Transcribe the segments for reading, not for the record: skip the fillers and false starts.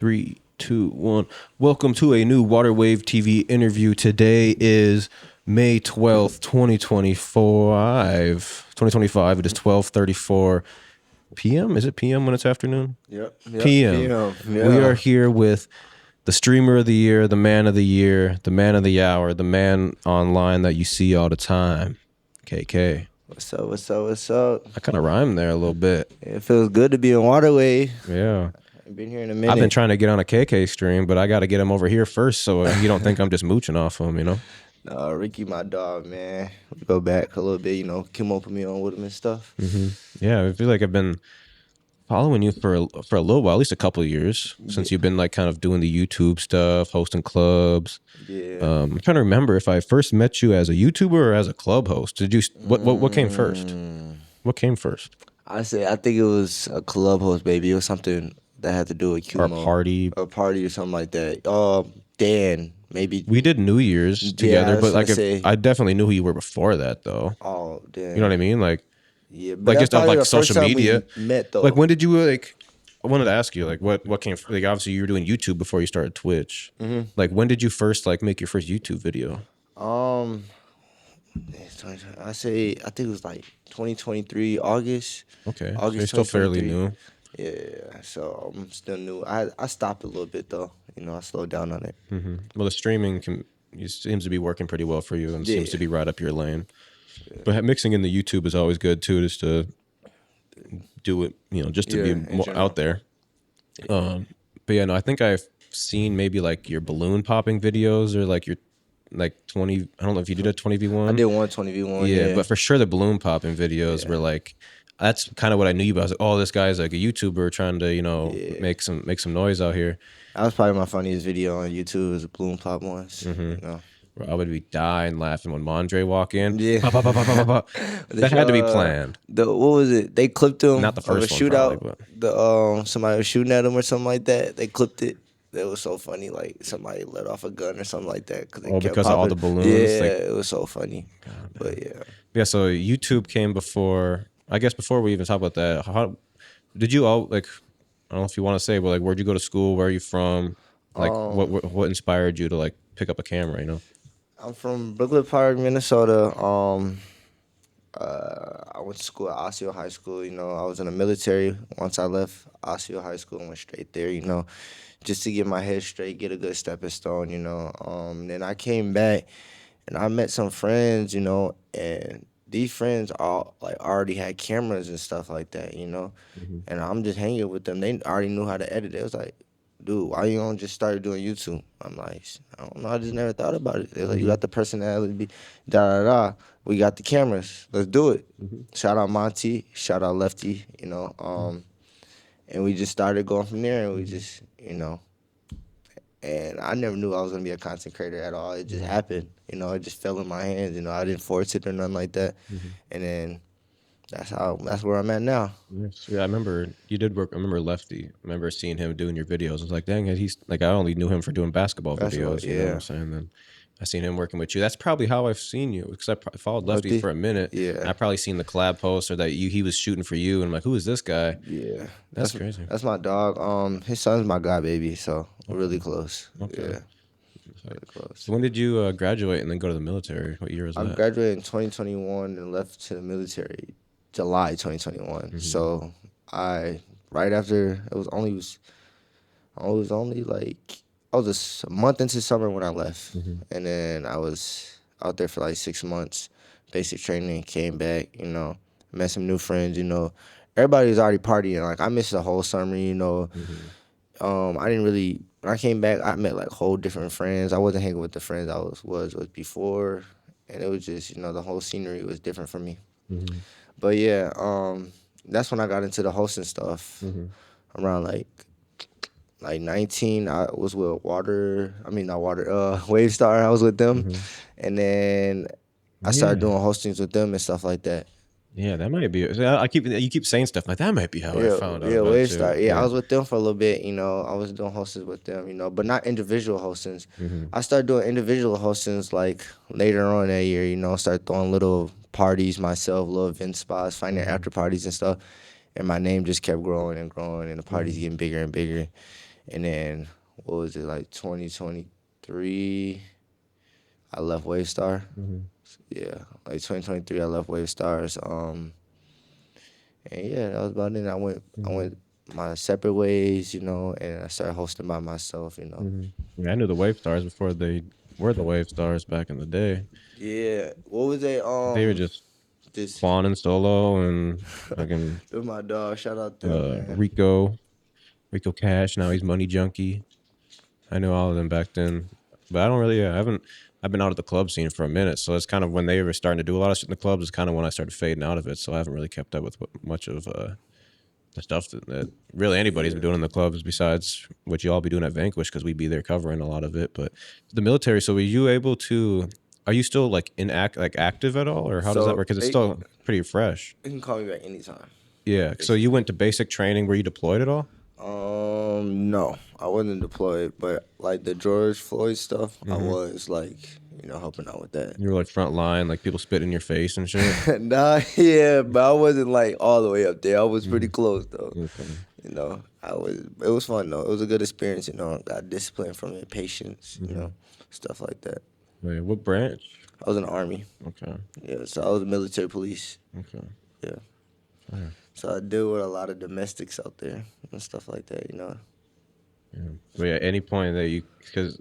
Three, two, one. Welcome to a new Waterwave TV interview. Today is May 12th, 2025. 2025. It is 12:34 p.m. Is it p.m. when it's afternoon? Yep. p.m. Yeah. We are here with the streamer of the year, the man of the year, the man of the hour, the man online that you see all the time. KK. What's up? I kind of rhymed there a little bit. It feels good to be in Waterway. Yeah. I've been here in a minute. I've been trying to get on a KK stream, but I got to get him over here first so you don't think I'm just mooching off him, you know? No, Ricky, my dog, man. We go back a little bit, Kim put me on with him and stuff. Mm-hmm. Yeah, I feel like I've been following you for a little while, at least a couple of years, since you've been like kind of doing the YouTube stuff, hosting clubs. Yeah. I'm trying to remember if I first met you as a YouTuber or as a club host. Did you? What came first? What came first? I think it was a club host, baby. It was something that had to do with Q. Or a party? A party or something like that. Dan, maybe. We did New Year's together, I but like say, I definitely knew who you were before that, though. Oh, damn. You know what I mean? Like, yeah, but like just off like the social first time media. we met, though. Like, when did you like? I wanted to ask you, like, what came? Like, obviously, you were doing YouTube before you started Twitch. Mm-hmm. Like, when did you first like make your first YouTube video? I think it was like 2023 August. Okay, August. so you're still fairly new. Yeah, so I'm still new. I stopped a little bit though. I slowed down on it. Mm-hmm. Well, the streaming seems to be working pretty well for you, and seems to be right up your lane. Yeah. But mixing in the YouTube is always good too, just to do it, just to be more out there. But yeah, no, I think I've seen maybe like your balloon popping videos or like your 20. I don't know if you did a 20v1. I did one 20v1. Yeah, but for sure the balloon popping videos were like. That's kind of what I knew you about. I was like, oh, this guy's like a YouTuber trying to, make some noise out here. That was probably my funniest video on YouTube. Was the balloon pop ones. Mm-hmm. Where I would be dying laughing when Mondre walk in. Yeah, that had to be planned. What was it? They clipped him. Not the first one, shootout. Probably, somebody was shooting at him or something like that. They clipped it. It was so funny. Like somebody let off a gun or something like that. Because of all the balloons. Yeah, it was so funny. God, but yeah. Yeah. So YouTube came before. I guess before we even talk about that, how did you all like? I don't know if you want to say, but like, where'd you go to school? Where are you from? Like, what inspired you to like pick up a camera? I'm from Brooklyn Park, Minnesota. I went to school at Osseo High School. I was in the military. Once I left Osseo High School, I went straight there. Just to get my head straight, get a good stepping stone. Then I came back and I met some friends. And these friends all like already had cameras and stuff like that, Mm-hmm. and I'm just hanging with them. They already knew how to edit. It was like, dude, why you don't just start doing YouTube? I'm like, I don't know. I just never thought about it. They're like, you got the personality, we got the cameras. Let's do it. Mm-hmm. Shout out Monty. Shout out Lefty. And we just started going from there. And we just, and I never knew I was gonna be a content creator at all. It just happened. It just fell in my hands. I didn't force it or nothing like that. Mm-hmm. And then that's where I'm at now. Yes. Yeah, I remember you did work. I remember Lefty. I remember seeing him doing your videos. I was like, dang, he's like, I only knew him for doing basketball videos. You know what I'm saying? Then I seen him working with you. That's probably how I've seen you, because I followed Lefty for a minute. Yeah. I probably seen the collab post or that he was shooting for you, and I'm like, who is this guy? Yeah. That's crazy. That's my dog. His son's my god baby, so we're really close. Okay. Yeah. Really close. So when did you graduate and then go to the military? What year was that? I graduated in 2021 and left to the military July 2021. Mm-hmm. So right after I was a month into summer when I left. Mm-hmm. And then I was out there for like 6 months, basic training, came back, met some new friends, Everybody was already partying. Like, I missed the whole summer, Mm-hmm. I didn't really, when I came back, I met like whole different friends. I wasn't hanging with the friends I was with before. And it was just, the whole scenery was different for me. Mm-hmm. But yeah, that's when I got into the hosting stuff. Mm-hmm. Around like 19, I was with Wavestar. I was with them. Mm-hmm. And then I started doing hostings with them and stuff like that. Yeah, that might be. You keep saying stuff like that. Might be how I found out. Yeah, Wavestar. Yeah, I was with them for a little bit. I was doing hostings with them. But not individual hostings. Mm-hmm. I started doing individual hostings like later on that year. Started throwing little parties myself, little event spots, finding after parties and stuff. And my name just kept growing and growing, and the parties getting bigger and bigger. And then what was it, like 2023? I left Wave Star. Yeah, like 2023, I left Wave Stars. And yeah, that was about it. I went my separate ways, you know, and I started hosting by myself, you know. Yeah, I knew the Wave Stars before they were the Wave Stars back in the day. Yeah, what was it? They were just This Quan and Solo and fucking with my dog. Shout out to them, man. Rico Cash. Now he's Money Junkie. I knew all of them back then, but I don't really. Yeah, I haven't. I've been out of the club scene for a minute, so it's kind of when they were starting to do a lot of shit in the clubs. Is kind of when I started fading out of it. So I haven't really kept up with much of the stuff that really anybody's been doing in the clubs besides what you all be doing at Vanquish, because we'd be there covering a lot of it. But the military. So were you able to? Are you still like active at all, or how does that work? Because it's still pretty fresh. You can call me back anytime. Yeah. So you went to basic training. Were you deployed at all? No, I wasn't deployed, but like the George Floyd stuff, I was like, you know, helping out with that. You were like front line, like people spit in your face and shit. Nah, yeah, but I wasn't like all the way up there. I was pretty close though. Okay. You know, it was fun though. It was a good experience. You know, got discipline from it, patience. You know, stuff like that. Wait, what branch? I was in the Army. Okay. Yeah, so I was military police. Okay. Yeah. Fire. So I deal with a lot of domestics out there and stuff like that, you know. Yeah. But yeah, at any point that you, because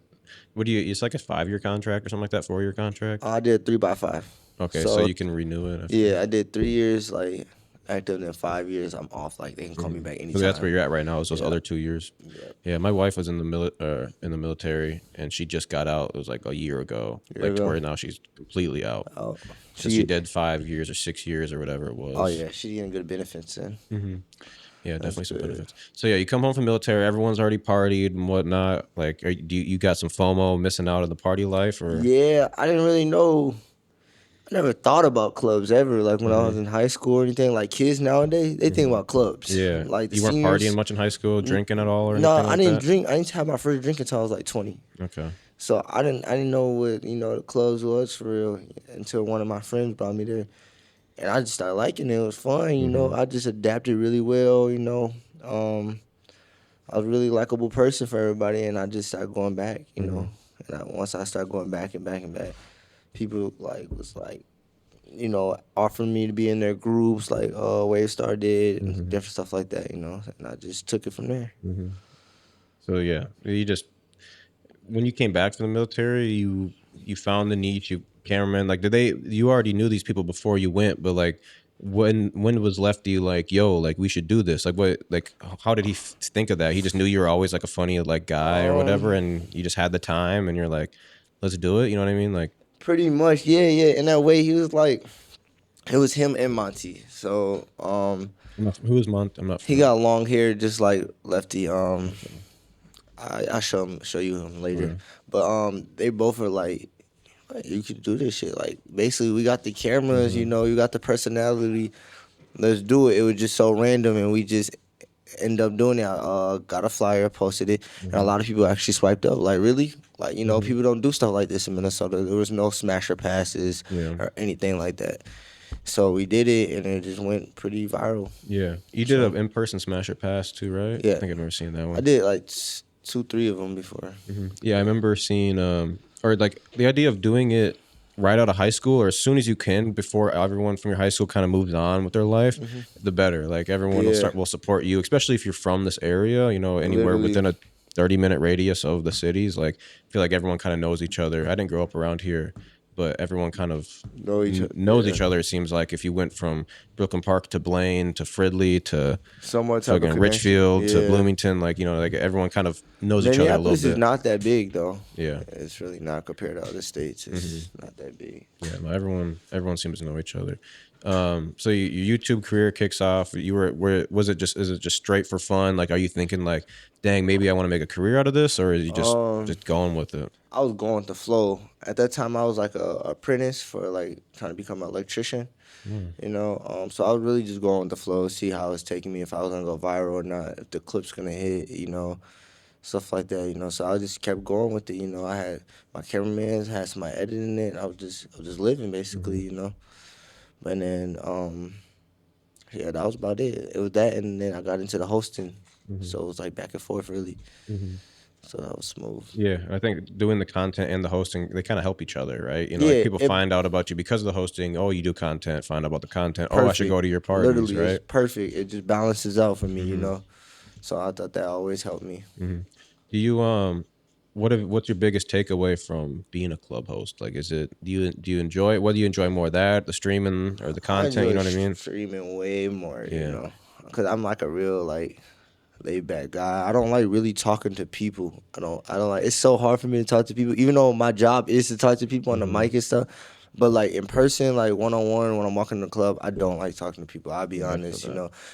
what do you, it's like a 5-year contract or something like that, 4-year contract? I did 3x5. Okay, so you can renew it. Yeah, I did 3 years, like, active, then 5 years, I'm off. Like, they can call me back anytime. So that's where you're at right now, is those other 2 years? Yeah, my wife was in the military, and she just got out. It was like a year ago. To where now she's completely out. Oh. So she did 5 years or 6 years or whatever it was. Oh, yeah, she's getting good benefits then. Yeah, definitely some benefits. So yeah, you come home from military, everyone's already partied and whatnot. Like, do you got some FOMO missing out on the party life, or? Yeah, I didn't really know. I never thought about clubs ever. Like when I was in high school or anything. Like kids nowadays, they think about clubs. Yeah, like you weren't partying much in high school, drinking at all, or anything? No, like I didn't that? drink. I didn't have my first drink until I was like 20. Okay. So I didn't know what the clubs was for real until one of my friends brought me there, and I just started liking it. It was fun, you know. I just adapted really well, you know. I was a really likable person for everybody, and I just started going back, you know. And once I started going back and back and back, people was offering me to be in their groups, like Wave Star did, and different stuff like that, you know. And I just took it from there. So yeah, you just, when you came back from the military, you found the niche. Cameraman, like, you already knew these people before you went, but like, when was Lefty like, yo, like we should do this? Like, what, like, how did he think of that? He just knew you were always like a funny like guy or whatever, and you just had the time, and you're like, let's do it. You know what I mean? Like, pretty much, yeah. In that way, he was like, it was him and Monty. So, who is Monty? I'm not. He got long hair, just like Lefty. I show you him later, but they both are like, you could do this shit. Like, basically, we got the cameras, you know, you got the personality. Let's do it. It was just so random, and we just end up doing it. I got a flyer, posted it, and a lot of people actually swiped up. Like, really? Like, you know, people don't do stuff like this in Minnesota. There was no smasher passes or anything like that. So we did it, and it just went pretty viral. Yeah. You did an in-person smasher pass too, right? Yeah. I think I've never seen that one. I did like 2-3 of them before. Yeah, I remember seeing, or like the idea of doing it right out of high school or as soon as you can before everyone from your high school kind of moves on with their life, the better. Like, everyone will support you, especially if you're from this area, you know, anywhere within a 30-minute radius of the cities. Like, I feel like everyone kind of knows each other. I didn't grow up around here, but everyone kind of knows each other. It seems like if you went from Brooklyn Park to Blaine to Fridley to Richfield to Bloomington, like, you know, like everyone kind of knows each other a little bit. Minneapolis is not that big though. Yeah, it's really not compared to other states. It's not that big. Yeah, everyone seems to know each other. So your YouTube career kicks off. Is it just straight for fun? Like, are you thinking like, dang, maybe I want to make a career out of this, or are you just going with it? I was going with the flow. At that time, I was like a apprentice for like trying to become an electrician. You know, so I was really just going with the flow, see how it's taking me, if I was gonna go viral or not, if the clip's gonna hit, you know, stuff like that, you know. So I just kept going with it, you know. I had my cameraman, had somebody editing it. I was just living basically, you know. But then, yeah, that was about it. It was that, and then I got into the hosting. So it was like back and forth really. So that was smooth. Yeah, I think doing the content and the hosting, they kind of help each other, right? Like Yeah, people it find out about you because of the hosting. Oh, you do content. Find out about the content. Oh, I should perfect. go to your parties, Literally, right? it's perfect. It just balances out for me, So I thought that always helped me. Do you what's your biggest takeaway from being a club host? Like, is it do you enjoy it? What do you enjoy more, that the streaming or the I content? You enjoy know what I mean? streaming way more, Yeah. because I'm like a real like laid back guy. I don't like really talking to people. I don't like. It's so hard for me to talk to people, even though my job is to talk to people on the mic and stuff. But like in person, like 1-on-1, when I'm walking in the club, I don't like talking to people. I'll be honest,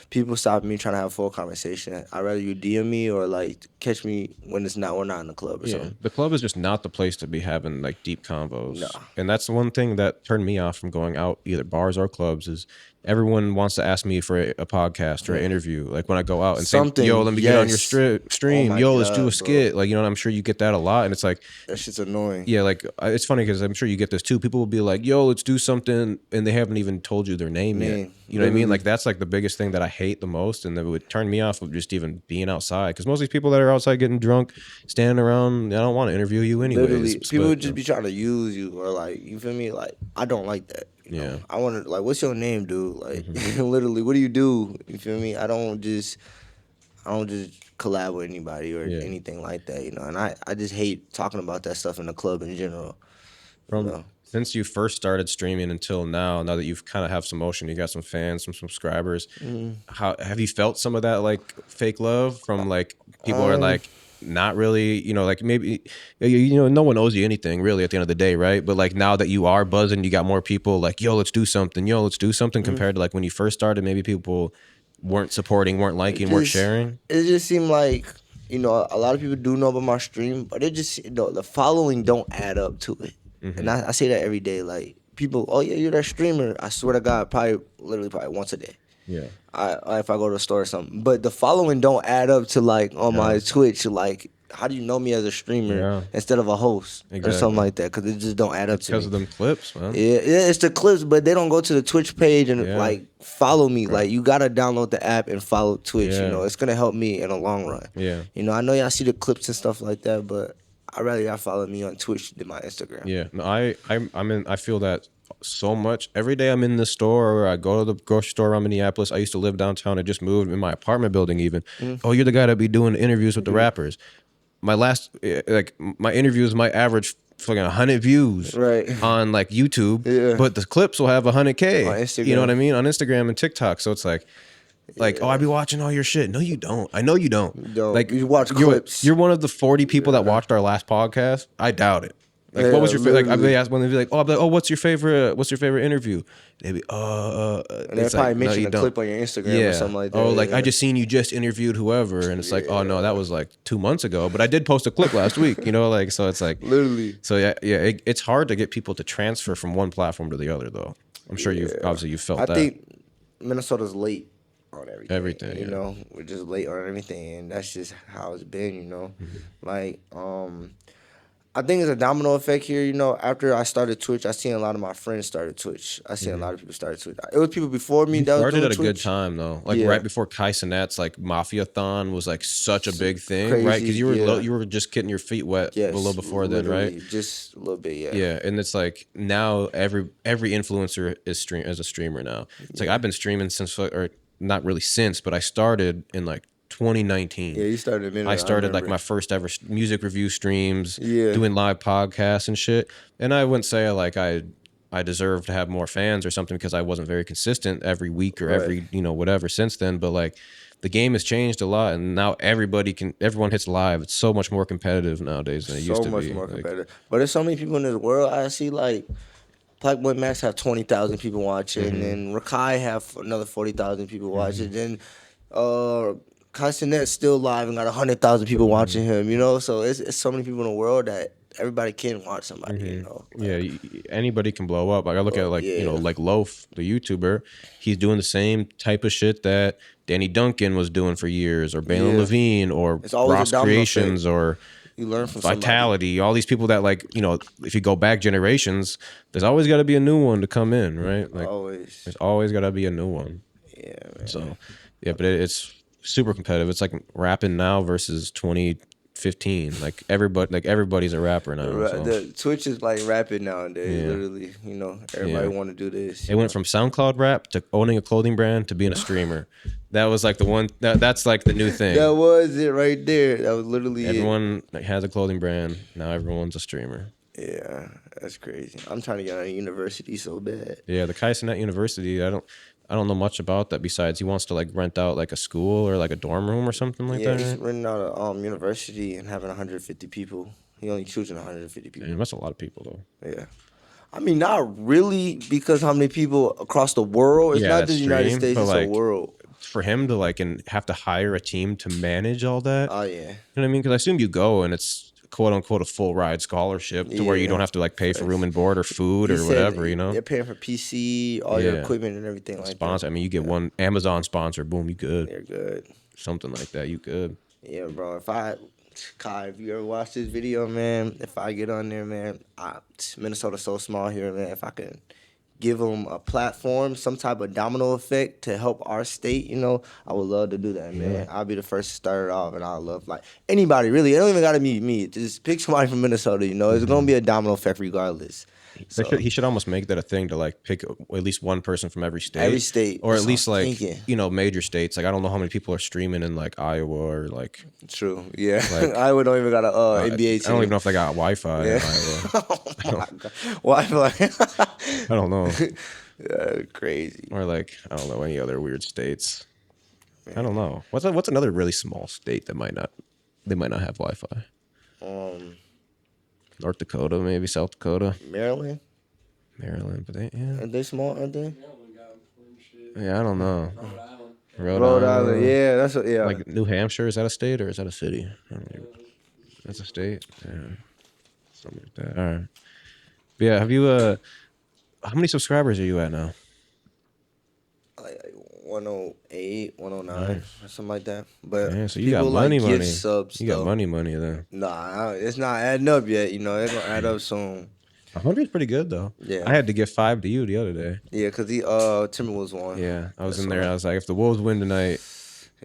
people stop me trying to have a full conversation. I'd rather you DM me or like catch me when we're not in the club or Yeah, something. the club is just not the place to be having like deep convos. No. And that's the one thing that turned me off from going out either bars or clubs is everyone wants to ask me for a podcast or an interview. Like when I go out and Something, say, "Yo, let me get on your yes. stream. my Yo, let's do a God, skit." bro. Like, I'm sure you get that a lot, and it's like, That shit's annoying. yeah, like it's funny because I'm sure you get this too. People will be like, "Yo, let's do something," and they haven't even told you their name yet. You know what I mean? Like that's like the biggest thing that I hate the most, and that would turn me off of just even being outside. Because most of these people that are outside getting drunk, standing around, I don't want to interview you anyways. Literally, people But, would just be trying to use you or like, you feel me? Like, I don't like that. Yeah. I want to, like, what's your name, dude? Like, literally, what do you do? You feel me? I don't just collab with anybody or anything like that, And I just hate talking about that stuff in the club in general. Since you first started streaming until now that you've kind of have some motion, you got some fans, some subscribers, how have you felt some of that like fake love from like people are like not really, like maybe no one owes you anything really at the end of the day, right? But like now that you are buzzing, you got more people like, yo, let's do something, compared to like when you first started, maybe people weren't supporting, weren't liking, weren't sharing. It just seemed like, a lot of people do know about my stream, but it just, the following don't add up to it. And I say that every day. Like, people, oh yeah, you're that streamer. I swear to God, literally once a day. Yeah. If I go to the store or something. But the following don't add up to like on my Twitch. Like, how do you know me as a streamer instead of a host or something like that? Because it just don't add up to me. Because of them clips, man. Yeah, it's the clips, but they don't go to the Twitch page and like follow me. Right. Like, you gotta download the app and follow Twitch. It's gonna help me in the long run. Yeah. I know y'all see the clips and stuff like that, but I'd rather y'all follow me on Twitch than my Instagram. Yeah, no, I feel that so much. Every day I'm in the store or I go to the grocery store around Minneapolis. I used to live downtown. I just moved in my apartment building even. Oh, you're the guy that be doing interviews with the rappers. My interviews might average fucking 100 views on like YouTube, but the clips will have 100K. On Instagram. You know what I mean? On Instagram and TikTok. So it's like, oh, I be watching all your shit. No, you don't. I know you don't. You don't. Like, you watch clips. You're one of the 40 people that watched our last podcast. I doubt it. Like, what was your favorite? Like, they asked when they'd be like, "Oh, what's your favorite? What's your favorite interview?" They'd be, and they'd probably mention a clip on your Instagram or something like that. Oh, like I just seen you just interviewed whoever, and it's like, oh no, that was like 2 months ago, but I did post a clip last week. Like, so it's like literally. So it's hard to get people to transfer from one platform to the other, though. I'm sure you've felt that. I think Minnesota's late on everything. Everything, we're just late on everything, and that's just how it's been. Like I think it's a domino effect here. After I started Twitch, I seen a lot of my friends started Twitch. I seen a lot of people started Twitch. It was people before me that was doing started at a Twitch. good time though. Like right before Kai Sinet's like Mafia-thon was like such a big thing, crazy, right? Because you were just getting your feet wet a little before then, right? Just a little bit, Yeah, and it's like now every influencer is a streamer now. It's like I've been streaming since, or not really since, but I started in like 2019. Yeah, you started a minute. I started like my first ever music review streams, Yeah. doing live podcasts and shit. And I wouldn't say like I deserve to have more fans or something because I wasn't very consistent every week or every whatever since then. But like the game has changed a lot, and now everyone hits live. It's so much more competitive nowadays than it used to be. So much more competitive. But there's so many people in this world. I see like Blackboy Max have 20,000 people watching, and Rakai have another 40,000 people watching. Then Castanet's still live and got 100,000 people watching him. So it's so many people in the world that everybody can watch somebody. Anybody can blow up. Like I look at like Loaf, the YouTuber. He's doing the same type of shit that Danny Duncan was doing for years, or Balen Levine, or Ross Creations, or you learn from Vitality. somebody. All these people that like if you go back generations, there's always got to be a new one to come in, right? Like always. There's always got to be a new one. Yeah, man. So but it's super competitive. It's like rapping now versus 2015. Like everybody's a rapper now. So. The Twitch is like rapid nowadays. Yeah. Literally, everybody want to do this. It went from SoundCloud rap to owning a clothing brand to being a streamer. That was like the one. That's like the new thing. That was it right there. That was literally everyone has a clothing brand now. Everyone's a streamer. Yeah, that's crazy. I'm trying to get out of university so bad. Yeah, the Kaisenet University. I don't know much about that besides he wants to like rent out like a school or like a dorm room or something like that. Yeah, he's renting out a university and having 150 people. He only choosing 150 people. Damn, that's a lot of people though. Yeah. I mean, not really, because how many people across the world? It's not just the United States, it's the world. For him to like and have to hire a team to manage all that. Oh, yeah. You know what I mean? Because I assume you go and it's quote unquote a full ride scholarship to where you don't have to like pay for room and board or food or whatever, you know? They're paying for PC, all your equipment and everything like that. I mean, you get one Amazon sponsor, boom, you good. They're good. Something like that, you good. Yeah, bro. If you ever watch this video, man, if I get on there, man, Minnesota's so small here, man. If I can give them a platform, some type of domino effect to help our state, I would love to do that, man. Yeah. I'll be the first to start it off, and I love, like, anybody, really. It don't even got to be me. Just pick somebody from Minnesota, It's going to be a domino effect regardless. So, he should almost make that a thing to, like, pick at least one person from every state. Every state. Or at least, like, major states. Like, I don't know how many people are streaming in, like, Iowa or, like... True, yeah. Like, Iowa don't even got a NBA team. I don't even know if they got Wi-Fi in Iowa. Oh, my God. Wi-Fi. I don't know. Yeah, crazy. Or, like, I don't know, any other weird states. Man. I don't know. What's another really small state that might not have Wi-Fi? North Dakota, maybe South Dakota, Maryland, but they are they small? Aren't they? Yeah, I don't know. Rhode Island, yeah, that's like New Hampshire. Is that a state or is that a city? That's a state. Yeah, something like that. All right. But yeah, have you? How many subscribers are you at now? Like 108, 109, or something like that. But yeah, so you got money. Subs, you got money then. Nah, it's not adding up yet. It's gonna add up soon. 100 is pretty good though. Yeah, I had to give 5 to you the other day. Yeah, because the Timberwolves won. Yeah, I was in there. I was like, if the Wolves win tonight,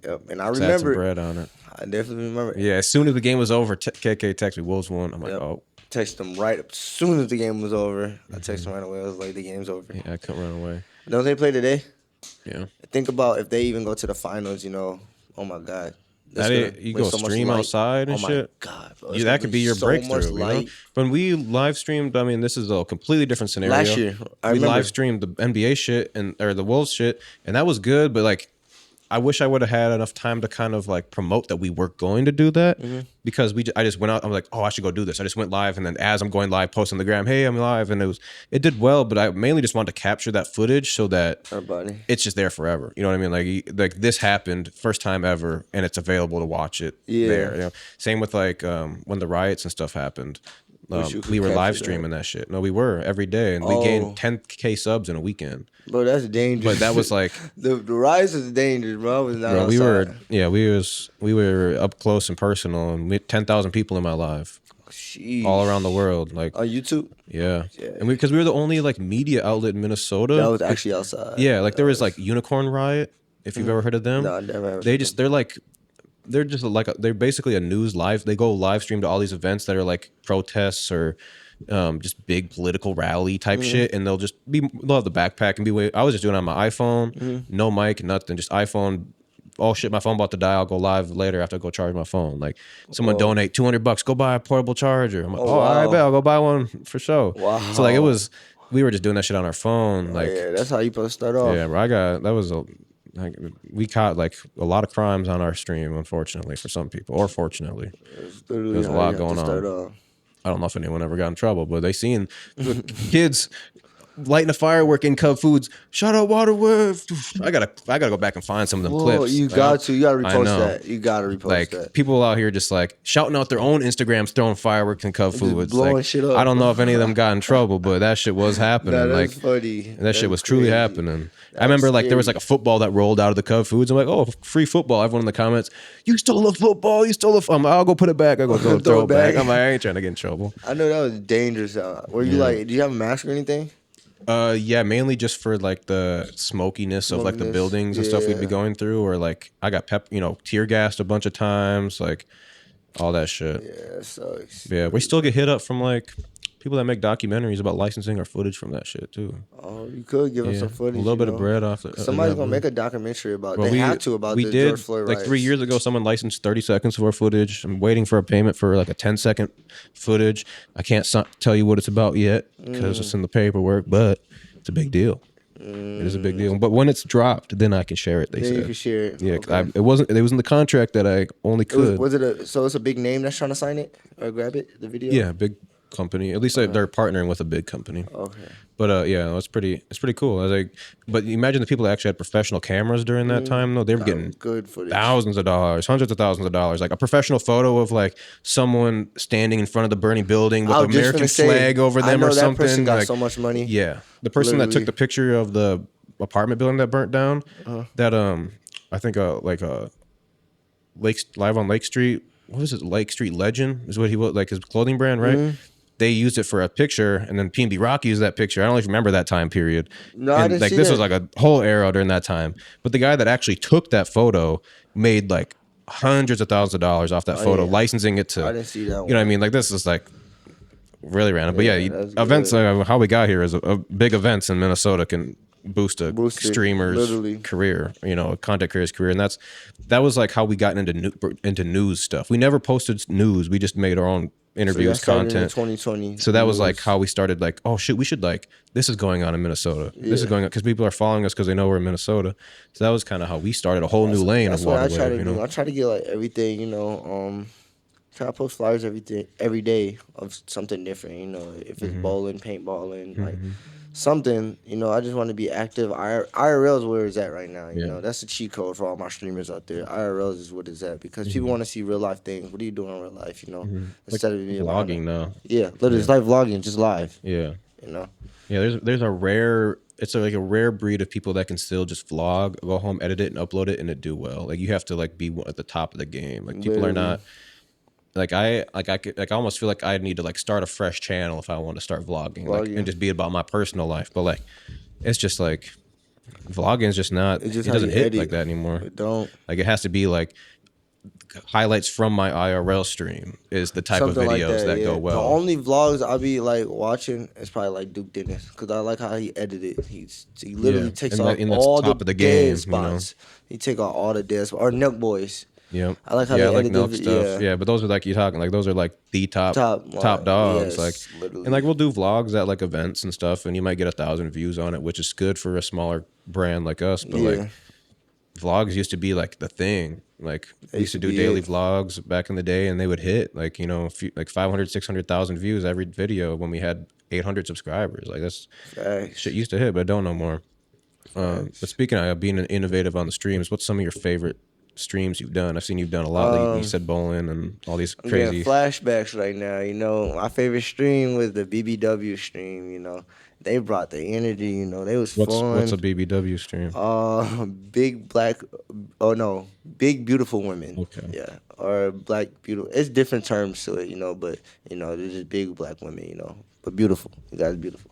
yep. And I remember add some bread on it. I definitely remember. Yeah, as soon as the game was over, KK texted me, Wolves won. I'm like, oh. Text them right up. As soon as the game was over, I texted them right away. I was like, the game's over. Yeah, I couldn't run away. Don't they play today? Yeah. Think about if they even go to the finals, oh my God. You go stream outside and shit. Oh my God, bro. That could be your breakthrough. When we live streamed, I mean, this is a completely different scenario. Last year, we live streamed the NBA shit or the Wolves shit, and that was good. But like, I wish I would have had enough time to kind of like promote that we were going to do that because I just went out. I'm like, oh, I should go do this. I just went live, and then as I'm going live, post on the gram, hey, I'm live, and it did well. But I mainly just wanted to capture that footage so that it's just there forever. You know what I mean? Like this happened first time ever, and it's available to watch it there. Same with like when the riots and stuff happened. We were live streaming that shit. No, we were every day, and we gained 10K subs in a weekend. Bro, that's dangerous. But that was like the rise is dangerous, bro. I was not outside. we were up close and personal, and we had 10,000 people in my live, all around the world, like on YouTube. Yeah. And because we were the only like media outlet in Minnesota that was actually outside. Yeah, like there was like Unicorn Riot, if you've ever heard of them. No, I never. They're basically a news live. They go live stream to all these events that are like protests or just big political rally type shit, and they'll have the backpack and be. I was just doing it on my iPhone, no mic, nothing, just iPhone. Oh shit, my phone about to die. I'll go live later after I go charge my phone. Like someone donate $200, go buy a portable charger. I'm like, I bet I'll go buy one for sure. Wow. So like we were just doing that shit on our phone. Like that's how you supposed to start off. Yeah, bro, we caught like a lot of crimes on our stream, unfortunately for some people, or fortunately. There's a lot going on. I don't know if anyone ever got in trouble, but they seen kids lighting a firework in Cub Foods. Shout out Waterworth. I gotta go back and find some of them clips. You got to repost that. You gotta repost that. People out here just like shouting out their own Instagrams, throwing fireworks in Cub Foods, blowing shit up. I don't know if any of them got in trouble, but that shit was happening. That's funny. That shit was truly happening. I remember like there was like a football that rolled out of the Cub Foods. I'm like, oh, free football. Everyone in the comments, you stole a football. You stole a. I'll go put it back. I go throw it back. I'm like, I ain't trying to get in trouble. I know that was dangerous. Were you like? Do you have a mask or anything? Yeah, mainly just for like the smokiness of like the buildings and stuff we'd be going through, or like I got tear gassed a bunch of times, like all that shit. Yeah, it sucks. Yeah, we still get hit up from like people that make documentaries about licensing our footage from that shit too. Oh, you could give them some footage. A little bit of bread off. Somebody's gonna make a documentary about. Well, they have to about the George Floyd riots. Like 3 years ago, someone licensed 30 seconds of our footage. I'm waiting for a payment for like a 10-second footage. I can't tell you what it's about yet because it's in the paperwork, but it's a big deal. It is a big deal. But when it's dropped, then I can share it. They said you can share it. Yeah, okay. It was in the contract that I only could. So it's a big name that's trying to sign it or grab it, the video? Yeah, big company. At least they're partnering with a big company. Okay. But yeah, it's pretty cool. I was like, but imagine the people that actually had professional cameras during that time. though. They were getting good footage. Thousands of dollars, hundreds of thousands of dollars. Like a professional photo of like someone standing in front of the burning building with the American flag over them or something. That person got like, so much money. Yeah, the person that took the picture of the apartment building that burnt down. That I think Live on Lake Street. What was it? Lake Street Legend is what he was, like his clothing brand, right? They used it for a picture, and then P&B Rock used that picture. I don't even remember that time period. No, I didn't see this that. was like a whole era during that time. But the guy that actually took that photo made like hundreds of thousands of dollars off that photo, licensing it to. I didn't see that one. You know what I mean? Like this is like really random. But yeah, events. How we got here is a big events in Minnesota can boost a streamer's career, a content creator's career, and that was like how we got into news stuff. We never posted news; we just made our own interviews, content. 2020. So that was like how we started. Like, oh shit, we should this is going on in Minnesota. This is going on because people are following us because they know we're in Minnesota. So that was kind of how we started a whole new lane of waterway. That's what I try to do. I try to get like everything, try to post flyers every day of something different. If it's bowling, paintballing, like something. I just want to be active. IRL is where it's at right now. That's the cheat code for all my streamers out there. IRL is what it's at because people want to see real life things. What are you doing in real life? Instead of being vlogging now. Yeah, literally, it's like vlogging, just live. Yeah. Yeah, there's a rare. It's like a rare breed of people that can still just vlog, go home, edit it, and upload it, and it do well. Like you have to be at the top of the game. Like people are not. I almost feel like I need to start a fresh channel if I want to start vlogging. And just be about my personal life. But it's just vlogging is just not. It doesn't hit like that anymore. It don't. It has to be highlights from my IRL stream is the type Something of videos that go well. The only vlogs I'll be watching is probably Duke Dennis because I like how he edited. He literally takes off all the dead spots. He take off all the dead spots. Or Nook Boys. Yeah, I like how they edit milk stuff. Yeah, but those are you talking those are the top dogs. Yes, literally. And we'll do vlogs at events and stuff, and you might get 1,000 views on it, which is good for a smaller brand like us. But vlogs used to be the thing. We used to do daily vlogs back in the day, and they would hit 500, 600,000 views every video when we had 800 subscribers. That's shit used to hit, but I don't know more. But speaking of being innovative on the streams, what's some of your favorite streams you've done? I've seen you've done a lot. You said bowling and all these crazy flashbacks right now. My favorite stream was the BBW stream. They brought the energy. They was fun. What's a BBW stream? Big beautiful women. Okay. Yeah, or black beautiful. It's different terms to it, but they're just big black women. But beautiful. You guys beautiful.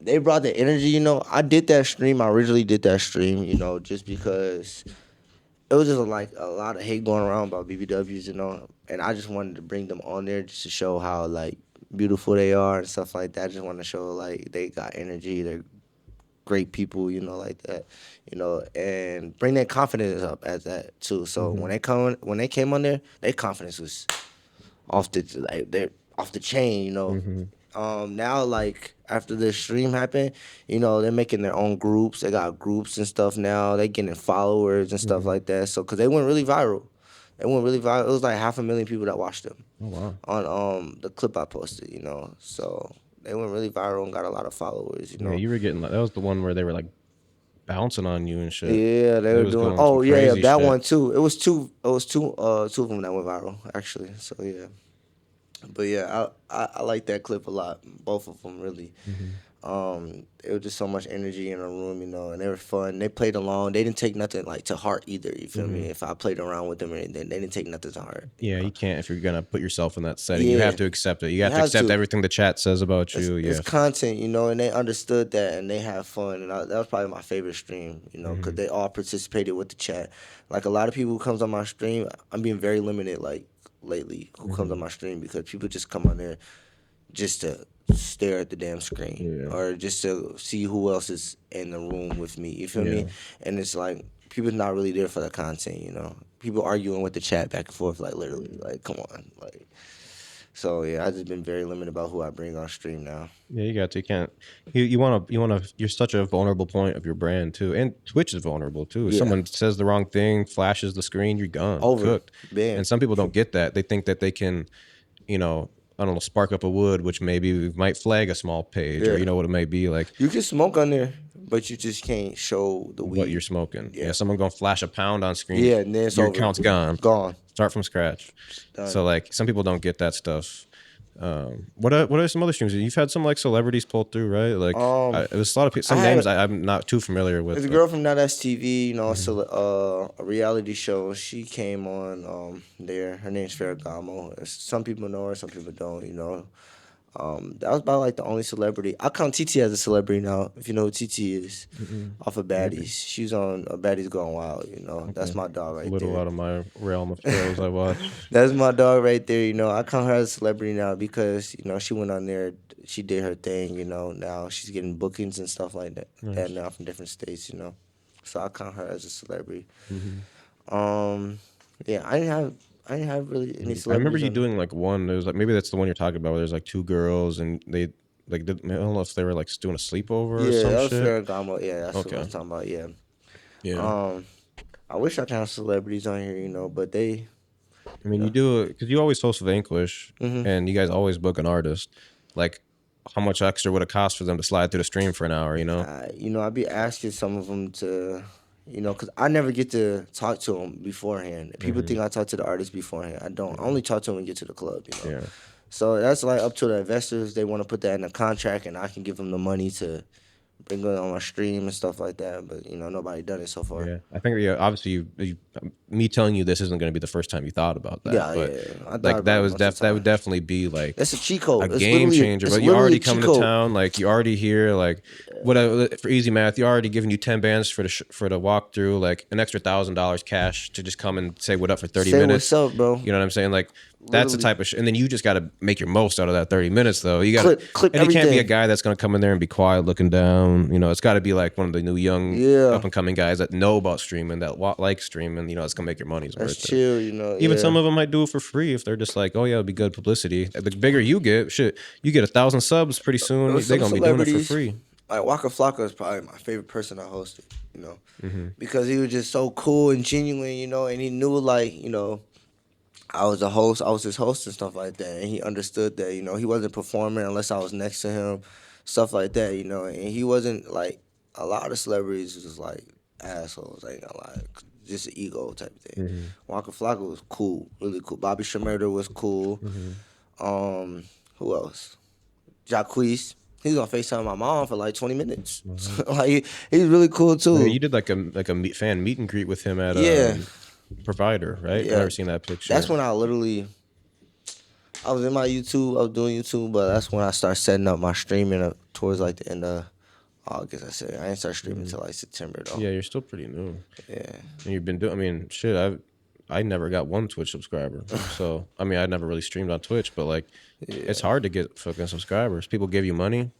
They brought the energy, I did that stream. I originally did that stream, just because it was just a lot of hate going around about BBWs, and I just wanted to bring them on there just to show how beautiful they are and stuff like that. I just want to show they got energy, they're great people, like that, and bring their confidence up as that too. So when they came on there, their confidence was off they're off the chain, Now, after this stream happened, they're making their own groups. They got groups and stuff now. They getting followers and stuff like that. So, because they went really viral. It was 500,000 people that watched them. Oh, wow. On the clip I posted, So, they went really viral and got a lot of followers, Yeah, you were getting, that was the one where they were, bouncing on you and shit. Yeah, they were doing, that one, too. It was two of them that went viral, actually. So, yeah. But yeah, I like that clip a lot. Both of them, really. It was just so much energy in the room, you know, and they were fun. They played along. They didn't take nothing like to heart either. You feel me? If I played around with them or anything, they didn't take nothing to heart. Yeah, know? you can't if you're gonna put yourself in that setting. You Yeah, have to accept it. You have to have accept to. everything the chat says about you. It's content, you know, and they understood that and they had fun. And that was probably my favorite stream, you know, because they all participated with the chat. Like a lot of people who comes on my stream, I'm being very limited, like lately, who comes on my stream because people just come on there just to stare at the damn screen or just to see who else is in the room with me. You feel me? And it's like people's not really there for the content, you know. People arguing with the chat back and forth, like literally, like come on, like. So yeah, I just been very limited about who I bring on stream now. Yeah, you got to. You can't. You want to. You're such a vulnerable point of your brand too, and Twitch is vulnerable too. If someone says the wrong thing, flashes the screen, you're gone, cooked. Bam. And some people don't get that. They think that they can, you know, I don't know, spark up a wood, which maybe might flag a small page, or you know what it may be. Like you can smoke on there, but you just can't show the weed. What you're smoking. Yeah, someone gonna flash a pound on screen. Yeah, and then it's your over. account's gone. Gone. Start from scratch. So like some people don't get that stuff. What are some other streams? You've had some like celebrities pull through, right? Like it was a lot of people. Some names I'm not too familiar with. There's a girl from Now That's TV, you know, a reality show. She came on there. Her name's Ferragamo. Some people know her, some people don't. You know, that was about like the only celebrity. I count TT as a celebrity now. If you know who TT is, off of Baddies. She's on Baddies Going Wild. You know, that's my dog right there. A little out of my realm of shows I watch. That's my dog right there. You know, I count her as a celebrity now because you know she went on there, she did her thing. You know, now she's getting bookings and stuff like that, and now from different states. You know, so I count her as a celebrity. Yeah, I didn't have really any celebrities. I remember you doing like one. There was like maybe that's the one you're talking about. Where there's like two girls and they like I don't know if they were like doing a sleepover or some shit. Ferragamo. Yeah, that's what I'm talking about. Yeah. Yeah. I wish I could have celebrities on here, you know, but they. I mean, you do it because you always host Vanquish, and you guys always book an artist. Like, how much extra would it cost for them to slide through the stream for an hour? You know, I'd be asking some of them to. You know, because I never get to talk to them beforehand. People think I talk to the artists beforehand. I don't. I only talk to them when we get to the club, you know. Yeah. So that's like up to the investors. They want to put that in a contract, and I can give them the money to bring it on my stream and stuff like that. But, you know, nobody done it so far. Yeah, I think, obviously, me telling you this isn't going to be the first time you thought about that. Yeah, but yeah. Like, that would definitely be, like, that's a cheat code. A game changer. But you already coming to town. Like, you already here. Like, for easy math, you already giving you 10 bands for the walkthrough. Like, an extra $1,000 cash to just come and say what up for 30 minutes. Say what's up, bro. You know what I'm saying? Like, that's the type of shit. And then you just got to make your most out of that 30 minutes, though. You got to clip and it can't be a guy that's going to come in there and be quiet, looking down. You know, it's got to be like one of the new young up and coming guys that know about streaming, that like streaming. You know, it's going to make your money's worth. That's chill, you know. Even some of them might do it for free if they're just like, oh yeah, it'd be good publicity. The bigger you get, shit, you get 1,000 subs pretty soon. They're going to be doing it for free. Like Waka Flocka is probably my favorite person I hosted, you know, because he was just so cool and genuine, you know, and he knew like, you know, I was a host, I was his host and stuff like that, and he understood that, you know, he wasn't performing unless I was next to him, stuff like that, you know, and he wasn't like, a lot of celebrities was like assholes, I ain't gonna lie, just an ego type of thing. Waka Flocka was cool, really cool. Bobby Shmurda was cool. Who else? Jacquees. He was on FaceTime my mom for like 20 minutes. Like he's really cool too. Yeah, you did like a fan meet and greet with him at Provider, right? Yeah. I've never seen that picture. That's when I was in my YouTube, I was doing YouTube, but that's when I started setting up my streaming up towards like the end of August, I said. I didn't start streaming until like September though. Yeah, you're still pretty new. Yeah. And you've been doing, I mean, shit, I never got one Twitch subscriber. So, I mean, I never really streamed on Twitch, but like, it's hard to get fucking subscribers. People give you money.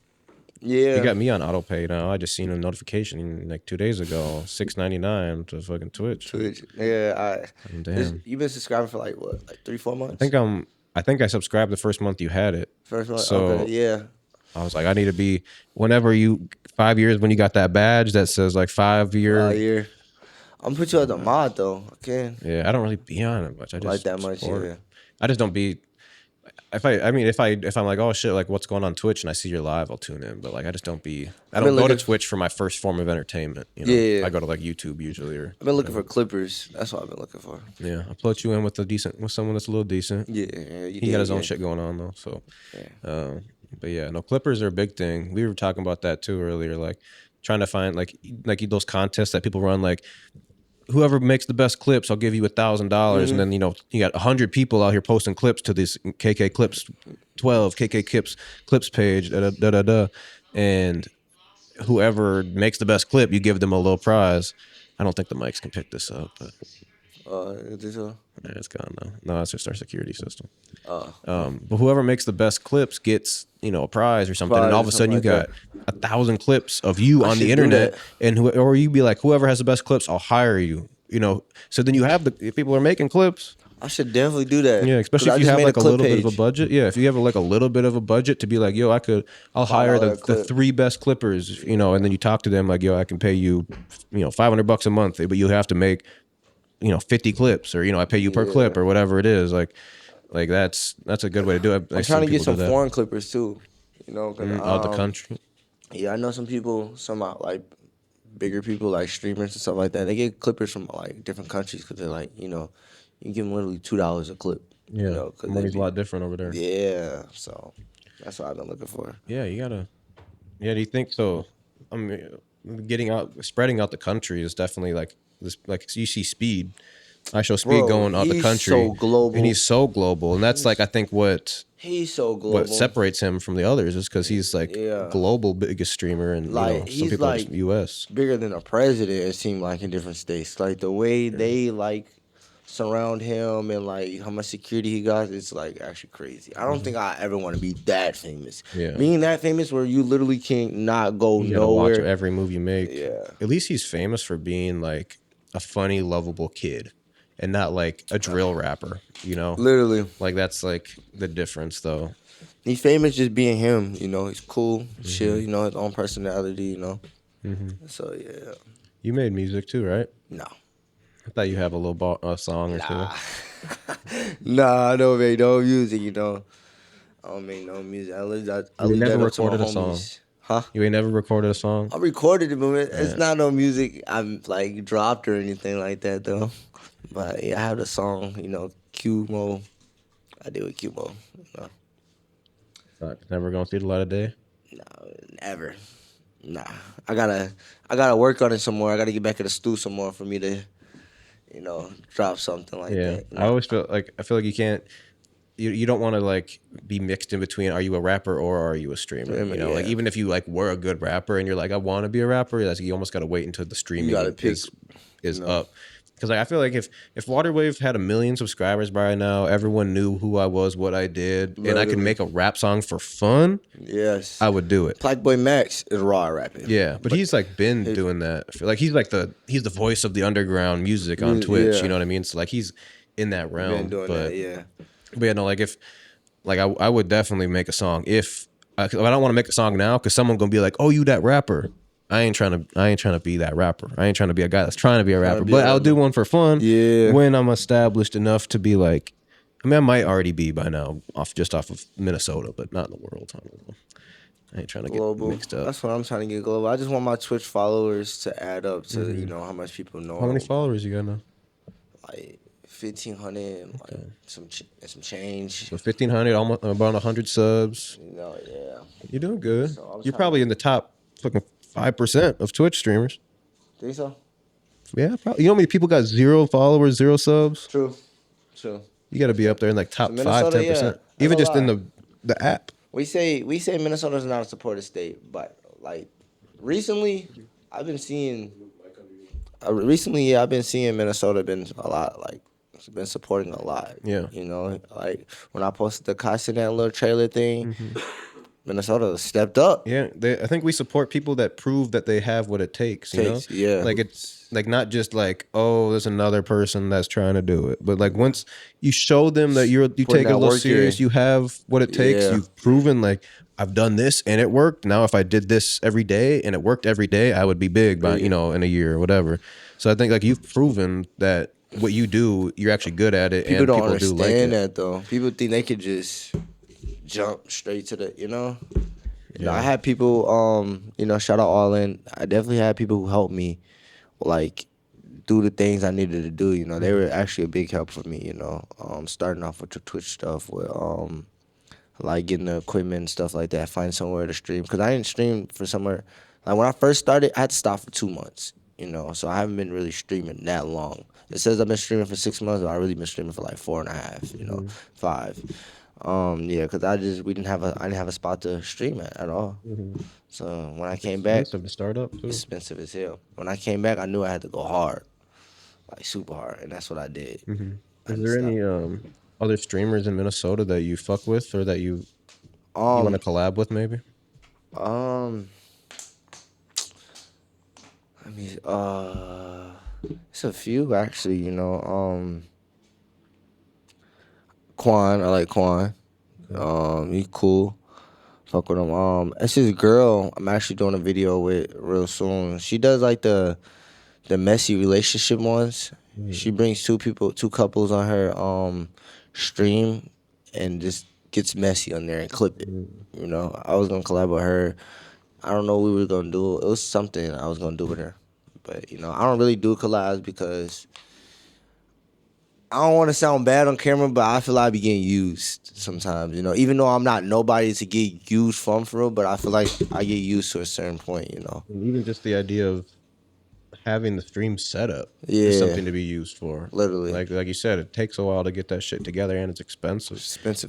Yeah. You got me on auto pay now. I just seen a notification like 2 days ago, $6.99 to fucking Twitch. Yeah, damn. You've been subscribing for like what, like 3-4 months? I think I subscribed the first month you had it. First month, so okay, yeah. I was like, I need to be 5 years when you got that badge that says like 5 year. 5 year. I'm gonna put you as a mod though. I can. Yeah, I don't really be on it much. I just like that much. Yeah. I just don't be. If I'm like, oh shit, like what's going on Twitch and I see you're live, I'll tune in. But like I just don't be. I don't go to Twitch for my first form of entertainment. You know? Yeah. I go to like YouTube usually. I've been looking for clippers. That's what I've been looking for. Yeah, I'll put you in with someone that's a little decent. Yeah, he got his own shit going on though. So, But yeah, no, clippers are a big thing. We were talking about that too earlier, like trying to find like those contests that people run, like whoever makes the best clips, I'll give you $1,000. And then, you got 100 people out here posting clips to this KK Clips 12, KK Clips page, da da da da da. And whoever makes the best clip, you give them a little prize. I don't think the mics can pick this up, but it's gone now. No, that's just our security system. But whoever makes the best clips gets, a prize or something, and all of a sudden you got 1,000 clips of you on the internet, or you be like, whoever has the best clips, I'll hire you. So then you have if people are making clips. I should definitely do that. Yeah, especially if you have like a little bit of a budget. Yeah, if you have like a little bit of a budget to be like, yo, I'll hire the 3 best clippers, and then you talk to them like, yo, I can pay you, $500 a month, but you have to make, 50 clips, or I pay you per clip or whatever it is. Like that's a good way to do it. I'm trying to get some foreign clippers too, out the country. Yeah, I know some people, like bigger people, like streamers and stuff like that. They get clippers from like different countries because they're like, you give them literally $2 a clip. Yeah, money's a lot different over there. Yeah, so that's what I've been looking for. Yeah, you gotta. Yeah, do you think so? I mean, spreading out the country is definitely like this. Like you see Speed, I show Speed going out the country, so global, and he's so global, and that's like I think he's so global. What separates him from the others is because he's like global biggest streamer, and like some people like U.S. bigger than a president. It seemed like in different states, like the way they like surround him and like how much security he got, it's like actually crazy. I don't think I ever want to be that famous. Yeah, being that famous where you literally can't not go you nowhere. Watch every move you make. Yeah, at least he's famous for being like a funny, lovable kid, and not like a drill rapper. Literally, like that's like the difference though. He's famous just being him. He's cool, chill. His own personality. So yeah. You made music too, right? No. I thought you have a little song or two. Nah, I don't make no music, I don't make no music. I never recorded a song. Huh? You ain't never recorded a song? I recorded it, but it's not no music I'm like dropped or anything like that though. But yeah, I have the song, Q-Mo. I did with Q-Mo. Never gonna see the light of day? No, never. Nah. I gotta work on it some more. I gotta get back in the stew some more for me to drop something like that. I always feel like you can't. You don't want to like be mixed in between. Are you a rapper or are you a streamer? Like even if you like were a good rapper and you're like I want to be a rapper, you almost got to wait until the streaming is up. Because I feel like if Waterwave had 1 million subscribers by now, everyone knew who I was, what I did, and I could make a rap song for fun. Yes, I would do it. Black Boy Max is raw rapping. Yeah, but he's like been doing that. I feel like he's the voice of the underground music on Twitch. Yeah. You know what I mean? So like he's in that realm. Been doing that, yeah. But yeah, no, like if like I would definitely make a song if I don't want to make a song now because someone's gonna be like, oh, you that rapper. I ain't trying to be that rapper. I ain't trying to be a guy that's trying to be a rapper. But I'll do one for fun. Yeah. When I'm established enough to be like, I might already be by now off of Minnesota, but not in the world. I don't know. I ain't trying to global. Get mixed up. That's what I'm trying to get global. I just want my Twitch followers to add up to how much people know. How many followers you got now? Like 1,500, like some change. So 1,500, almost about 100 subs. Yeah. You're doing good. So you're probably in the top fucking 5% of Twitch streamers. Think so? Yeah, probably. You know how many people got 0 followers, 0 subs? True. You got to be up there in like top 5, 10%. Yeah, even just in the app. We say Minnesota's not a supported state, but like recently, I've been seeing Minnesota been a lot like it's been supporting a lot. Yeah. Like when I posted the Cassinet little trailer thing, Minnesota stepped up. Yeah, I think we support people that prove that they have what it takes. Yeah. Like it's like not just like, oh, there's another person that's trying to do it, but like once you show them that you take it a little serious, you have what it takes. Yeah. You've proven like I've done this and it worked. Now if I did this every day and it worked every day, I would be big by in a year or whatever. So I think like you've proven that what you do, you're actually good at it. People and don't people understand do like that though. People think they could just jump straight to the, Yeah. I had people, shout out All In. I definitely had people who helped me, like, do the things I needed to do. They were actually a big help for me. Starting off with the Twitch stuff with like getting the equipment and stuff like that, find somewhere to stream. Because I didn't stream for somewhere. Like when I first started, I had to stop for 2 months, so I haven't been really streaming that long. It says I've been streaming for 6 months, but I really been streaming for like 4.5, 5. Yeah, because I didn't have a spot to stream at all. So when I came back, expensive to start up too. expensive as hell. When I came back, I knew I had to go hard, like super hard, and that's what I did. Is there any other streamers in Minnesota that you fuck with or that you want to collab with maybe? I mean, it's a few actually. Quan, I like Quan. He cool. Fuck with him. It's this girl I'm actually doing a video with real soon. She does like the messy relationship ones. She brings two couples on her stream and just gets messy on there and clip it. I was gonna collab with her. I don't know what we were gonna do. It was something I was gonna do with her. But I don't really do collabs because I don't want to sound bad on camera, but I feel like I be getting used sometimes, even though I'm not nobody to get used from for real, but I feel like I get used to a certain point, And even just the idea of having the stream set up Yeah. is something to be used for. Literally. Like you said, it takes a while to get that shit together and it's expensive.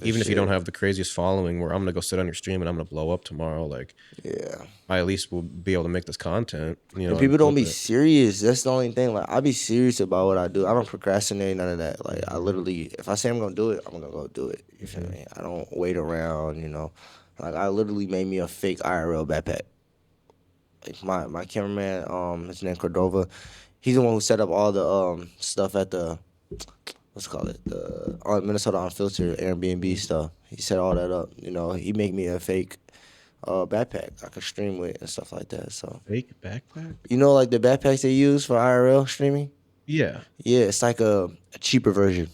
Even if you don't have the craziest following where I'm gonna go sit on your stream and I'm gonna blow up tomorrow, like Yeah. I at least will be able to make this content. And people don't be serious. That's the only thing. Like I be serious about what I do. I don't procrastinate, none of that. Like I literally, if I say I'm gonna do it, I'm gonna go do it. You feel me? I don't wait around, Like I literally made me a fake IRL backpack. Like my cameraman, his name Cordova, he's the one who set up all the stuff at the the Minnesota Unfiltered Airbnb stuff. He set all that up. He make me a fake backpack I could stream with and stuff like that. So fake backpack? Like the backpacks they use for IRL streaming? Yeah. Yeah, it's like a cheaper version.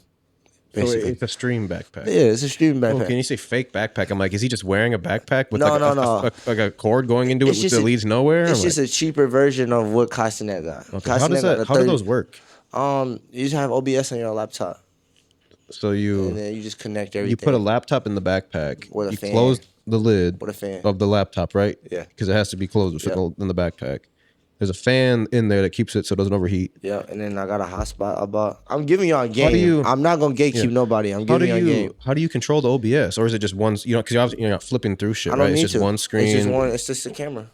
Basically. So it's a stream backpack. Yeah, it's a stream backpack. Oh, can you say fake backpack? I'm like, is he just wearing a backpack with no. like a cord going into it that leads nowhere? It's just a cheaper version of what Castanet got. Okay. How do those work? You just have OBS on your laptop. So and then you just connect everything. You put a laptop in the backpack. With a fan. Close the lid with a fan. of the laptop, right? Yeah. Because it has to be closed in the backpack. There's a fan in there that keeps it so it doesn't overheat. Yeah, and then I got a hotspot. I'm giving y'all a game. I'm not gonna gatekeep nobody. I'm giving y'all a game. How do you control the OBS, or is it just one? Because you're not flipping through shit, I don't right? need It's just one screen. It's just one. It's just a camera.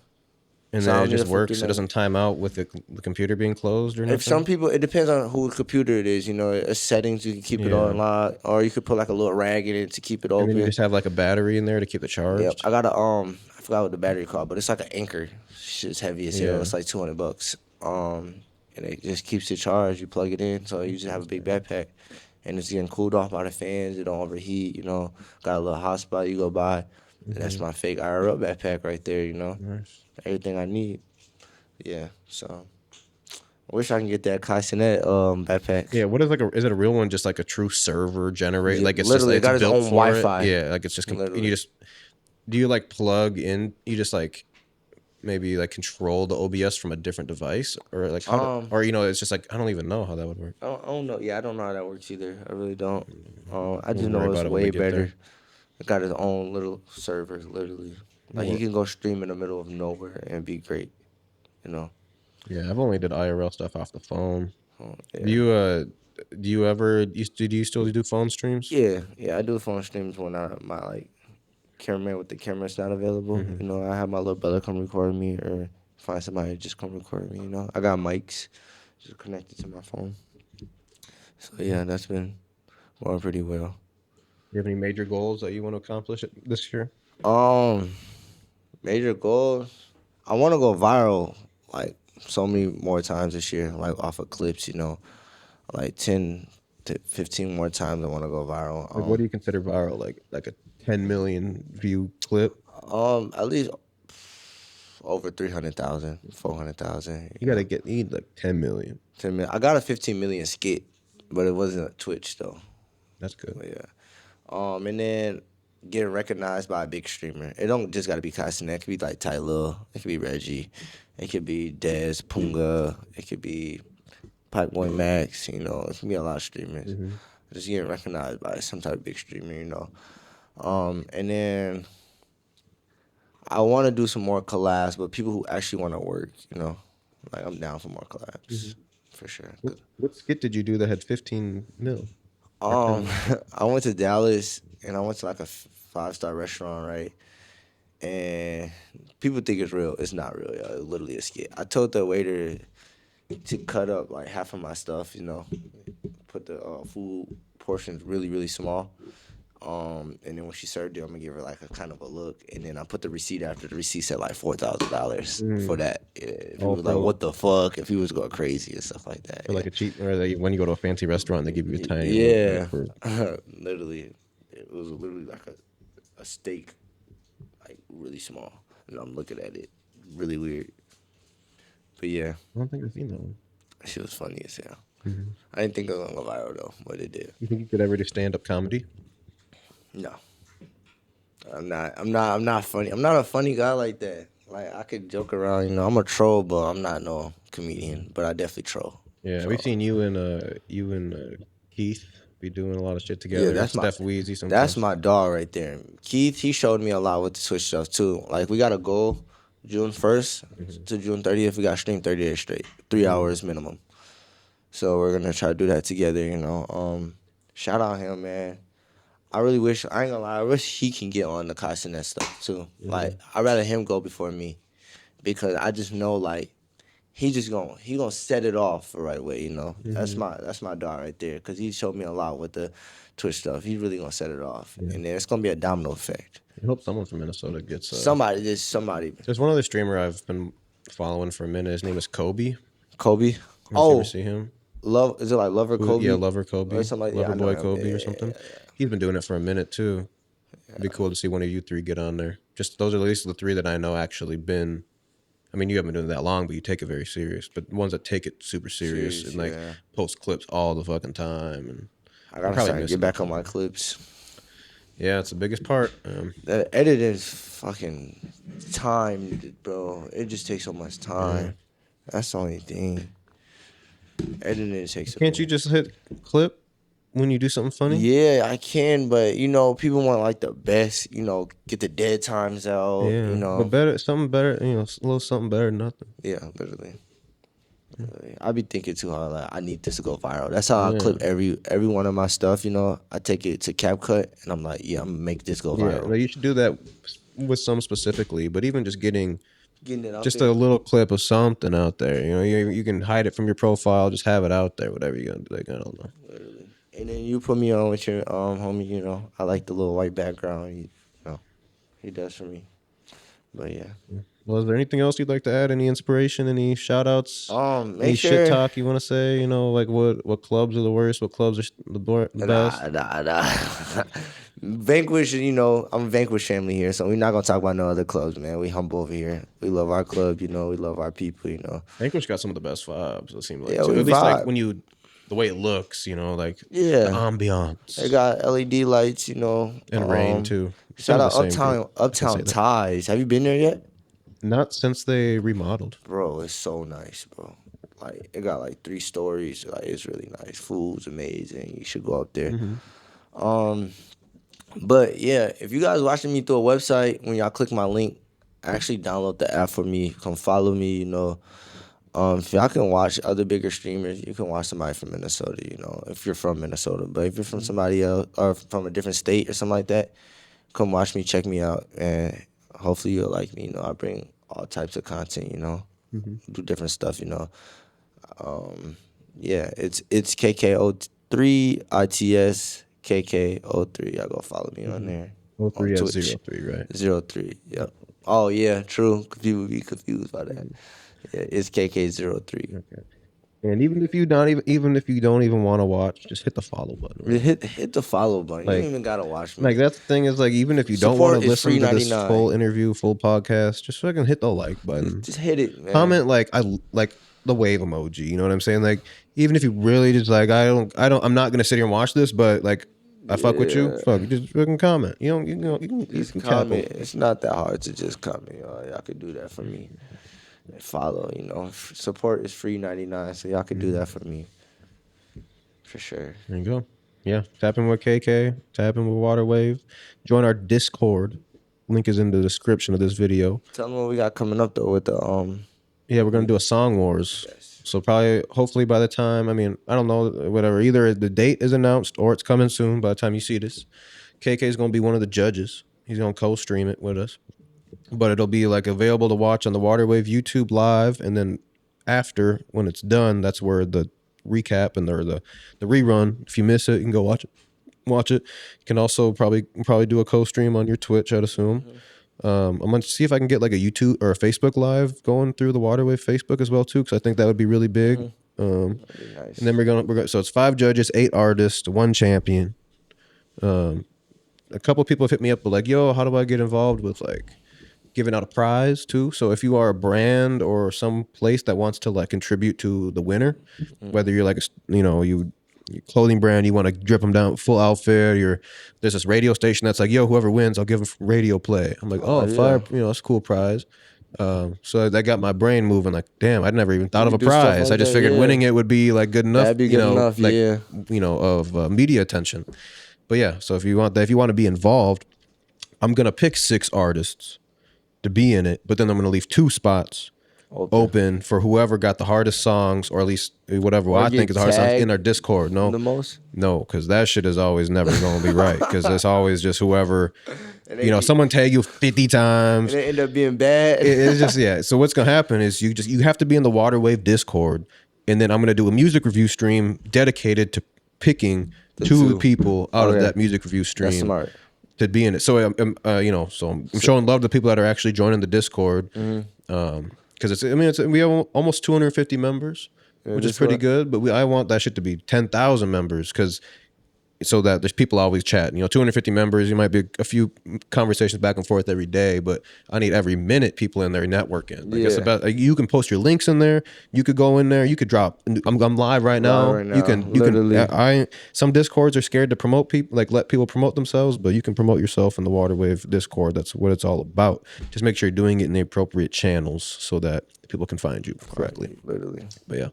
And then it just works. It doesn't time out with the computer being closed or nothing. If some people, it depends on whose computer it is. It's settings you can keep it on lock, or you could put like a little rag in it to keep it open. And then you just have like a battery in there to keep it charged. Yep. I got I forgot what the battery called, but it's like an Anchor. Shit's heavy as hell. It's like $200. And it just keeps it charged. You plug it in, so you just have a big backpack, and it's getting cooled off by the fans. It don't overheat. Got a little hotspot you go by. And that's my fake IRL backpack right there. Nice. Everything I need. Yeah. So I wish I can get that Castanet backpack. Yeah. What is is it a real one? Just like a true server generated? Yeah, like it's literally just like, got its own Wi-Fi. Yeah. Like it's just do you like plug in? You just like maybe like control the OBS from a different device, or like or it's just like I don't even know how that would work. I don't know. Yeah, I don't know how that works either. I really don't. I just know it's way better. It got its own little server, literally. Like you can go stream in the middle of nowhere and be great. Yeah, I've only did IRL stuff off the phone. Yeah. Do you still do phone streams? Yeah, I do phone streams when my cameraman with the camera's not available. I have my little brother come record me, or find somebody to just come record me. I got mics just connected to my phone. So yeah, that's been going pretty well. You have any major goals that you want to accomplish this year? Major goals. I want to go viral like so many more times this year, like off of clips. Like 10 to 15 more times I want to go viral. Like what do you consider viral? Like a 10 million view clip? At least over 300,000, 400,000. You need like 10 million. 10 million. I got a 15 million skit, but it wasn't a Twitch though. That's good. But yeah. And then getting recognized by a big streamer. It don't just gotta be Castanet. It could be like Ty Lil. It could be Reggie. It could be Dez, Punga. It could be Pipe Boy Max. It could be a lot of streamers. Just getting recognized by some type of big streamer. And then I want to do some more collabs, but people who actually want to work, like I'm down for more collabs for sure. What skit did you do that had 15 mil? Um, I went to Dallas and I went to like a 5-star restaurant, right? And people think it's real. It's not real, yo. It's literally a skit. I told the waiter to cut up like half of my stuff, put the food portions really, really small. And then when she served it, I'm gonna give her like a kind of a look, and then I put the receipt after. The receipt said like $4,000 for that. Yeah, people was like, "What the fuck?" If he was going crazy and stuff like that. For like a cheap, or when you go to a fancy restaurant, they give you a tiny. Yeah, literally, it was literally like a steak, like really small, and I'm looking at it, really weird. But yeah, I don't think I've seen that one. that shit was funny as hell. I didn't think it was gonna go viral though, but it did. You think you could ever do stand-up comedy? No. I'm not funny. I'm not a funny guy like that. Like I could joke around, I'm a troll, but I'm not no comedian. But I definitely troll. Yeah, So, we've seen you and Keith be doing a lot of shit together. Yeah, that's Steph Weezy sometimes. That's my dog right there. Keith, he showed me a lot with the Twitch stuff too. Like we got a goal, June 1st to June 30th. We got to stream 30 days straight, 3 hours minimum. So we're gonna try to do that together. Shout out him, man. I really wish, I ain't gonna lie, I wish he can get on the casting and stuff too. Like, I'd rather him go before me because I just know, like, he gonna set it off the right way, That's my dog right there because he showed me a lot with the Twitch stuff. He's really gonna set it off. And then it's gonna be a domino effect. I hope someone from Minnesota gets... somebody. There's one other streamer I've been following for a minute. His name is Kobe. Kobe? Oh. You ever see him? Is it like Lover Kobe? Yeah, Lover Kobe. Or something like, Lover Boy Kobe or something. Yeah. He's been doing it for a minute too. It'd be cool to see one of you three get on there. Just those are at least the three that I know actually been. I mean, you haven't been doing it that long, but you take it very serious. But ones that take it super serious and like post clips all the fucking time. And I gotta start to get back on my clips. Yeah, it's the biggest part. The editing's fucking time, bro. It just takes so much time. Yeah. That's the only thing. Editing takes. Can't you just hit clip when you do something funny? Yeah, I can, but people want like the best. Get the dead times out. Yeah, but something better. A little something better than nothing. Yeah, literally. I be thinking too hard. Like I need this to go viral. That's how I clip every one of my stuff. I take it to CapCut and I'm like, I'm gonna make this go viral. Yeah, you should do that with some specifically, but even just getting it out just there. A little clip of something out there. You can hide it from your profile, just have it out there. Whatever you're gonna do, like I don't know. Literally. And then you put me on with your homie. I like the little white background. He does for me. But yeah. Well, is there anything else you'd like to add? Any inspiration? Any shout outs? Any shit talk you want to say? Like what clubs are the worst? What clubs are the best? Nah. Vanquish, I'm Vanquish family here, so we're not gonna talk about no other clubs, man. We humble over here. We love our club, we love our people, Vanquish got some of the best vibes, it seems like. Yeah, at least like when the way it looks, like the ambiance. They got LED lights, and rain too. Shout out Uptown Ties. Have you been there yet? Not since they remodeled. Bro, it's so nice, bro. Like it got like 3 stories. Like it's really nice. Food's amazing. You should go up there. But yeah, if you guys watching me through a website, when y'all click my link, actually download the app for me. Come follow me. If y'all can watch other bigger streamers, you can watch somebody from Minnesota. If you're from Minnesota, but if you're from somebody else or from a different state or something like that, come watch me. Check me out, and hopefully you'll like me. I bring all types of content. Do different stuff. Yeah, it's KKO3 ITS KKO3. Y'all go follow me on there. 03 on Twitch. 03, right? 03. Yep. Oh yeah, true. People be confused by that. Yeah, it's KK03. Okay. And even if you don't even want to watch, just hit the follow button. Right? Hit the follow button. You don't even gotta watch me. Like that's the thing is like even if you don't want to listen to this full interview, full podcast, just fucking hit the like button. Just hit it, man. Comment like I like the wave emoji. You know what I'm saying? Like even if you really just like I'm not gonna sit here and watch this, but like I fuck with you. Fuck, just fucking comment. You can comment. It's not that hard to just comment. Y'all could do that for me. Follow, support is free 99, so y'all can do that for me. For sure. There you go. Yeah, tap in with KK, tap in with Waterwave. Join our Discord. Link is in the description of this video. Tell them what we got coming up though with the Yeah, we're gonna do a song wars. Yes. So probably, hopefully, by the time, I mean, I don't know, whatever. Either the date is announced or it's coming soon. By the time you see this, KK is gonna be one of the judges. He's gonna co-stream it with us, but it'll be like available to watch on the Waterwave YouTube live, and then after when it's done, that's where the recap and the rerun. If you miss it, you can go watch it. Watch it. You can also probably do a co-stream on your Twitch, I'd assume. I'm gonna see if I can get like a YouTube or a Facebook live going through the Waterwave Facebook as well too, because I think that would be really big. That'd be nice. And then we're gonna so it's 5 judges, 8 artists, 1 champion. A couple people have hit me up, but like, yo, how do I get involved with like giving out a prize too? So if you are a brand or some place that wants to like contribute to the winner, whether you're like your clothing brand, you want to drip them down full outfit, there's this radio station that's like, yo, whoever wins, I'll give them radio play. I'm like, oh, yeah. fire, that's a cool prize. So that got my brain moving. Like, damn, I'd never even thought of a prize. like I just that, figured yeah. winning it would be like good enough. That'd be good enough, like, yeah. Of media attention. But yeah, so if you want to be involved, I'm gonna pick 6 artists to be in it, but then I'm gonna leave 2 spots open for whoever got the hardest songs, or at least whatever I think is the hardest songs in our Discord. The most? No, because that shit is always never going to be right. Because it's always just whoever, someone tag you 50 times. And it end up being bad. It's just, yeah. So what's going to happen is you have to be in the Waterwave Discord, and then I'm going to do a music review stream dedicated to picking two people out of that music review stream. That's smart. To be in it. So I'm showing love to people that are actually joining the Discord. Because we have almost 250 members, which is pretty good. But I want that shit to be 10,000 members, so that there's people always chatting. 250 members, you might be a few conversations back and forth every day, but I need every minute people in there networking. It's about you can post your links in there. You could go in there. You could drop. I'm live right now. You can. Some Discords are scared to promote people, like let people promote themselves, but you can promote yourself in the Waterwave Discord. That's what it's all about. Just make sure you're doing it in the appropriate channels so that people can find you correctly. Literally. But yeah.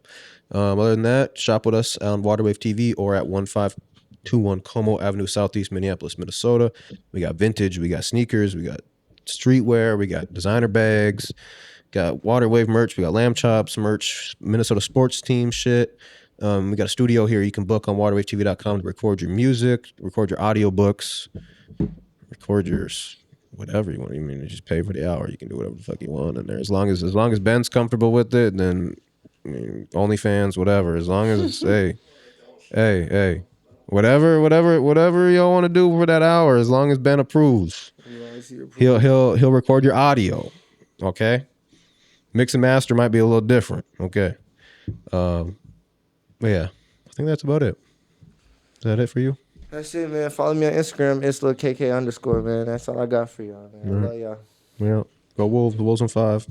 Other than that, shop with us on Waterwave TV or at 1521 Como Avenue Southeast, Minneapolis, Minnesota. We got vintage, we got sneakers, we got streetwear, we got designer bags, got Waterwave merch, we got lamb chops merch, Minnesota sports team shit. We got a studio here you can book on waterwavetv.com to record your music, record your audiobooks, record your whatever you want. You mean just pay for the hour. You can do whatever the fuck you want in there. As long as Ben's comfortable with it, then OnlyFans, whatever. As long as it's hey. Whatever y'all want to do for that hour, as long as Ben approves, he'll record your audio. Okay, mix and master might be a little different. Okay, but yeah, I think that's about it. Is that it for you? That's it, man. Follow me on Instagram. It's @KK_, man. That's all I got for y'all, man. I love y'all. Yeah, go Wolves. The Wolves on 5.